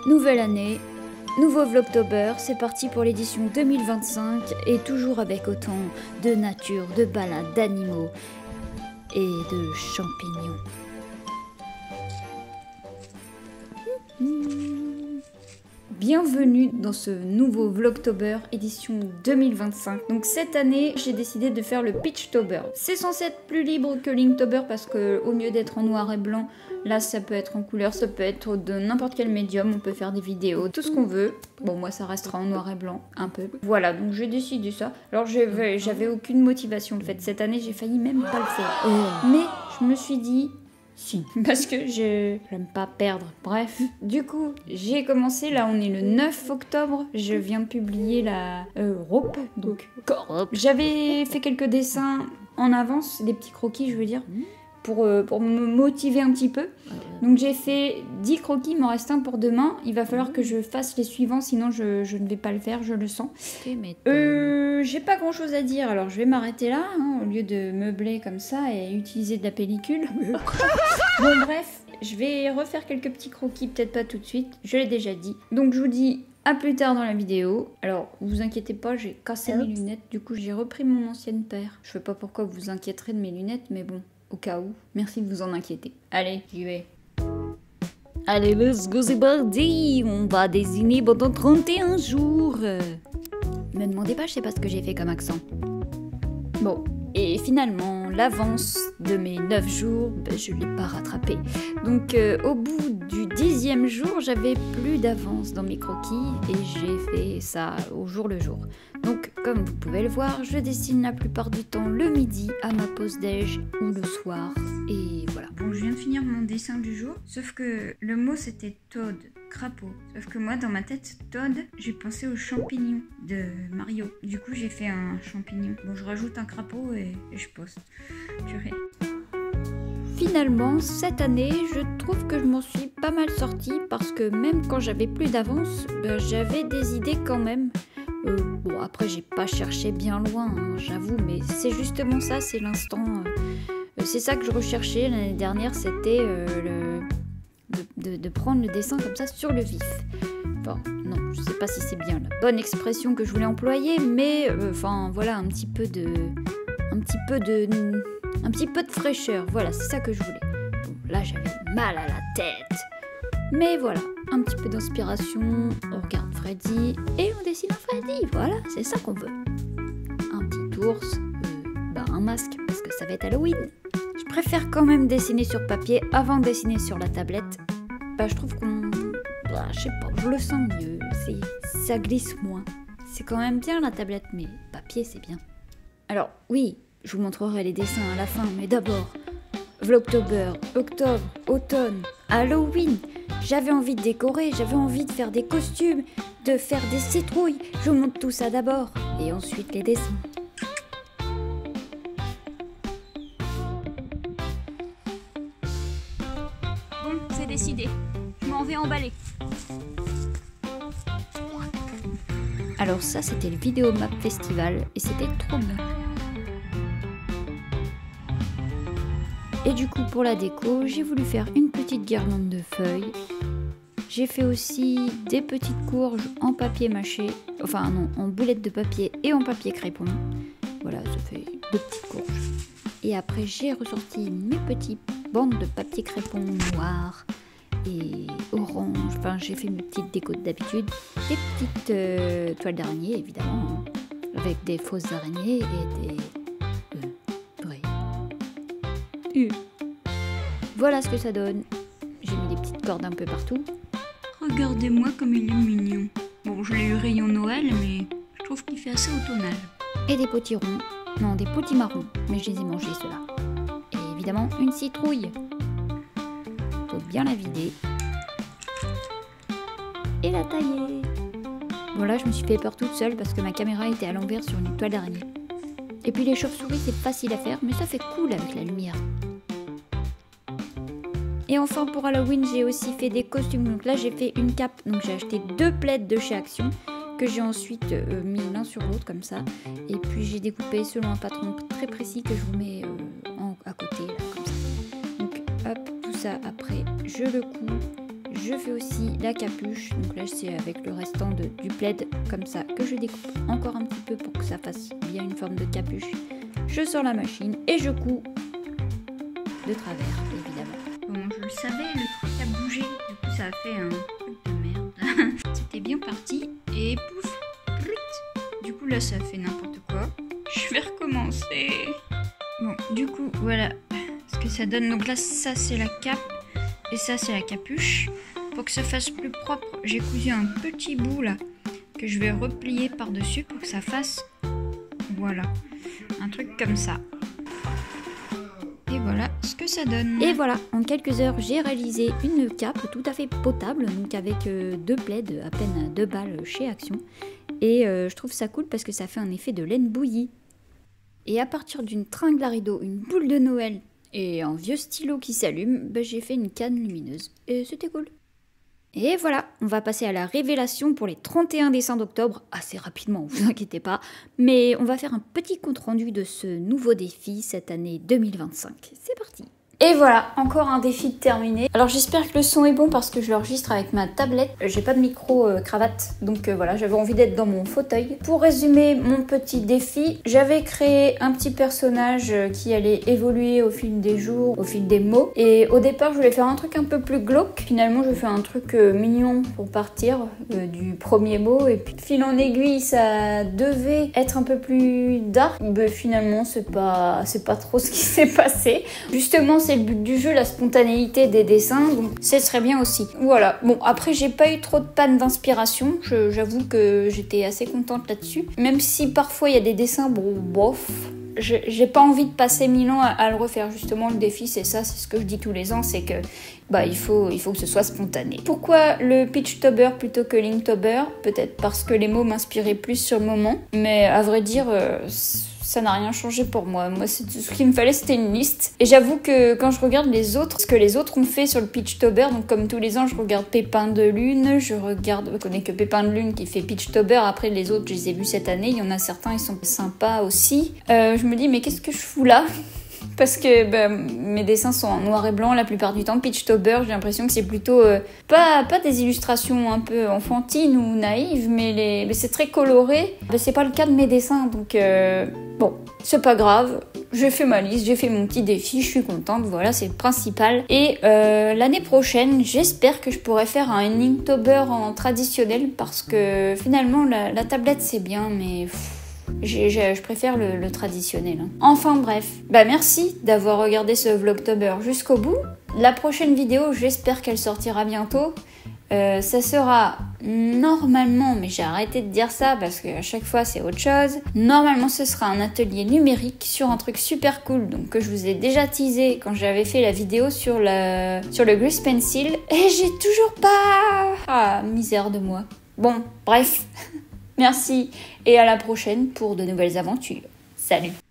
Nouvelle année, nouveau Vlogtober, c'est parti pour l'édition 2025 et toujours avec autant de nature, de balades, d'animaux et de champignons. Bienvenue dans ce nouveau Vlogtober édition 2025. Donc cette année, j'ai décidé de faire le Pitchtober. C'est censé être plus libre que Linktober parce que au lieu d'être en noir et blanc, là ça peut être en couleur, ça peut être de n'importe quel médium, on peut faire des vidéos, tout ce qu'on veut. Bon, moi ça restera en noir et blanc, un peu. Voilà, donc j'ai décidé ça. Alors j'avais aucune motivation, en fait. Cette année, j'ai failli même pas le faire. Mais je me suis dit... Si, parce que j'aime pas perdre. Bref, du coup, j'ai commencé, là on est le 9 octobre, je viens de publier la rope, donc j'avais fait quelques dessins en avance, des petits croquis je veux dire, pour me motiver un petit peu. Donc j'ai fait 10 croquis, il m'en reste un pour demain, il va falloir que je fasse les suivants, sinon je ne vais pas le faire, je le sens. J'ai pas grand chose à dire, alors je vais m'arrêter là, hein, au lieu de meubler comme ça et utiliser de la pellicule. Bon bref, je vais refaire quelques petits croquis, peut-être pas tout de suite, je l'ai déjà dit. Donc je vous dis à plus tard dans la vidéo. Alors vous inquiétez pas, j'ai cassé mes lunettes, du coup j'ai repris mon ancienne paire. Je sais pas pourquoi vous vous inquiéterez de mes lunettes, mais bon, au cas où, merci de vous en inquiéter. Allez, j'y vais. Allez, let's go, c'est parti. On va dessiner pendant 31 jours. Me demandez pas, je sais pas ce que j'ai fait comme accent. Bon, et finalement, l'avance de mes 9 jours, je l'ai pas rattrapé. Donc au bout du 10e jour, j'avais plus d'avance dans mes croquis et j'ai fait ça au jour le jour. Donc comme vous pouvez le voir, je dessine la plupart du temps le midi à ma pause déj ou le soir et voilà. Bon, je viens de finir mon dessin du jour, sauf que le mot c'était Toad, crapaud. Sauf que moi dans ma tête, Toad, j'ai pensé aux champignons de Mario. Du coup j'ai fait un champignon. Bon, je rajoute un crapaud et je poste. Purée. Finalement, cette année, je trouve que je m'en suis pas mal sortie parce que même quand j'avais plus d'avance, j'avais des idées quand même. Bon, après, j'ai pas cherché bien loin, hein, j'avoue, mais c'est justement ça, c'est l'instant. C'est ça que je recherchais l'année dernière, c'était de prendre le dessin comme ça sur le vif. Bon, non, je sais pas si c'est bien la bonne expression que je voulais employer, mais enfin, voilà, un petit peu de fraîcheur, voilà, c'est ça que je voulais. Bon, là, j'avais mal à la tête. Mais voilà, un petit peu d'inspiration, on regarde Freddy et on dessine un Freddy, voilà, c'est ça qu'on veut. Un petit ours, un masque, parce que ça va être Halloween. Je préfère quand même dessiner sur papier avant de dessiner sur la tablette. Je trouve qu'on... je sais pas, je le sens mieux, ça glisse moins. C'est quand même bien la tablette, mais papier c'est bien. Alors oui, je vous montrerai les dessins à la fin, mais d'abord, Vlogtober, octobre, automne, Halloween. J'avais envie de décorer, j'avais envie de faire des costumes, de faire des citrouilles. Je vous montre tout ça d'abord, et ensuite les dessins. Bon, c'est décidé. Je m'en vais emballer. Alors ça, c'était le Vidéo Map Festival, et c'était trop bien. Et du coup, pour la déco, j'ai voulu faire une petite guirlande de feuilles. J'ai fait aussi des petites courges en papier mâché, enfin non, en boulettes de papier et en papier crépon. Voilà, ça fait 2 petites courges. Et après, j'ai ressorti mes petites bandes de papier crépon noir et orange. Enfin, j'ai fait mes petites décos d'habitude. Des petites toiles d'araignée, évidemment, avec des fausses araignées et des... Voilà ce que ça donne. J'ai mis des petites cordes un peu partout. Regardez-moi comme il est mignon. Bon, je l'ai eu rayon Noël, mais je trouve qu'il fait assez automnal. Et des potirons. Non, des potimarrons, mais je les ai mangés ceux-là. Et évidemment, une citrouille. Faut bien la vider. Et la tailler. Bon là, je me suis fait peur toute seule parce que ma caméra était à l'envers sur une toile d'araignée. Et puis les chauves-souris, c'est facile à faire, mais ça fait cool avec la lumière. Et enfin pour Halloween, j'ai aussi fait des costumes. Donc là, j'ai fait une cape. Donc j'ai acheté 2 plaids de chez Action que j'ai ensuite mis l'un sur l'autre comme ça. Et puis j'ai découpé selon un patron très précis que je vous mets à côté, là, comme ça. Donc hop, tout ça après, je le couds, je fais aussi la capuche. Donc là c'est avec le restant du plaid comme ça que je découpe encore un petit peu pour que ça fasse bien une forme de capuche. Je sors la machine et je couds de travers évidemment. Bon, je le savais, le truc a bougé, du coup ça a fait un truc de merde. C'était bien parti et pouf, plut. Du coup là ça fait n'importe quoi. Je vais recommencer. Bon, du coup voilà ce que ça donne. Donc là ça c'est la cape et ça c'est la capuche. Pour que ça fasse plus propre, j'ai cousu un petit bout là que je vais replier par dessus pour que ça fasse, voilà, un truc comme ça. Et voilà ce que ça donne. Et voilà, en quelques heures, j'ai réalisé une cape tout à fait potable, donc avec 2 plaids à peine à 2 balles chez Action. Et je trouve ça cool parce que ça fait un effet de laine bouillie. Et à partir d'une tringle à rideau, une boule de Noël et un vieux stylo qui s'allume, j'ai fait une canne lumineuse. Et c'était cool. Et voilà, on va passer à la révélation pour les 31 dessins d'octobre, assez rapidement, vous inquiétez pas, mais on va faire un petit compte-rendu de ce nouveau défi cette année 2025. C'est parti! Et voilà, encore un défi terminé. Alors j'espère que le son est bon parce que je l'enregistre avec ma tablette. J'ai pas de micro cravate, donc voilà, j'avais envie d'être dans mon fauteuil. Pour résumer mon petit défi, j'avais créé un petit personnage qui allait évoluer au fil des jours, au fil des mots. Et au départ, je voulais faire un truc un peu plus glauque. Finalement, je fais un truc mignon pour partir du premier mot. Et puis, fil en aiguille, ça devait être un peu plus dark. Mais finalement, c'est pas trop ce qui s'est passé. Justement, c'est le but du jeu, la spontanéité des dessins, donc ce serait bien aussi. Voilà, bon après j'ai pas eu trop de panne d'inspiration, j'avoue que j'étais assez contente là-dessus. Même si parfois il y a des dessins, bon bof, j'ai pas envie de passer 1000 ans à le refaire. Justement le défi c'est ça, c'est ce que je dis tous les ans, c'est que il faut que ce soit spontané. Pourquoi le Pitchtober plutôt que Linktober? Peut-être parce que les mots m'inspiraient plus sur le moment, mais à vrai dire ça n'a rien changé pour moi. Moi, ce qu'il me fallait, c'était une liste. Et j'avoue que quand je regarde les autres, ce que les autres ont fait sur le Pitchtober, donc comme tous les ans, je regarde Pépin de Lune, je connais que Pépin de Lune qui fait Pitchtober. Après, les autres, je les ai vus cette année. Il y en a certains, ils sont sympas aussi. Je me dis, mais qu'est-ce que je fous là? Parce que mes dessins sont en noir et blanc la plupart du temps. Pitchtober, j'ai l'impression que c'est plutôt pas des illustrations un peu enfantines ou naïves, mais c'est très coloré. C'est pas le cas de mes dessins, donc bon, c'est pas grave. J'ai fait ma liste, j'ai fait mon petit défi, je suis contente, voilà, c'est le principal. Et l'année prochaine, j'espère que je pourrai faire un Linktober en traditionnel parce que finalement la tablette c'est bien, mais je préfère le traditionnel. Enfin bref, merci d'avoir regardé ce Vlogtober jusqu'au bout. La prochaine vidéo, j'espère qu'elle sortira bientôt. Ça sera normalement, mais j'ai arrêté de dire ça parce qu'à chaque fois c'est autre chose. Normalement ce sera un atelier numérique sur un truc super cool, donc que je vous ai déjà teasé quand j'avais fait la vidéo sur le Grease Pencil. Et j'ai toujours pas... Ah, misère de moi. Bon, bref. Merci et à la prochaine pour de nouvelles aventures. Salut!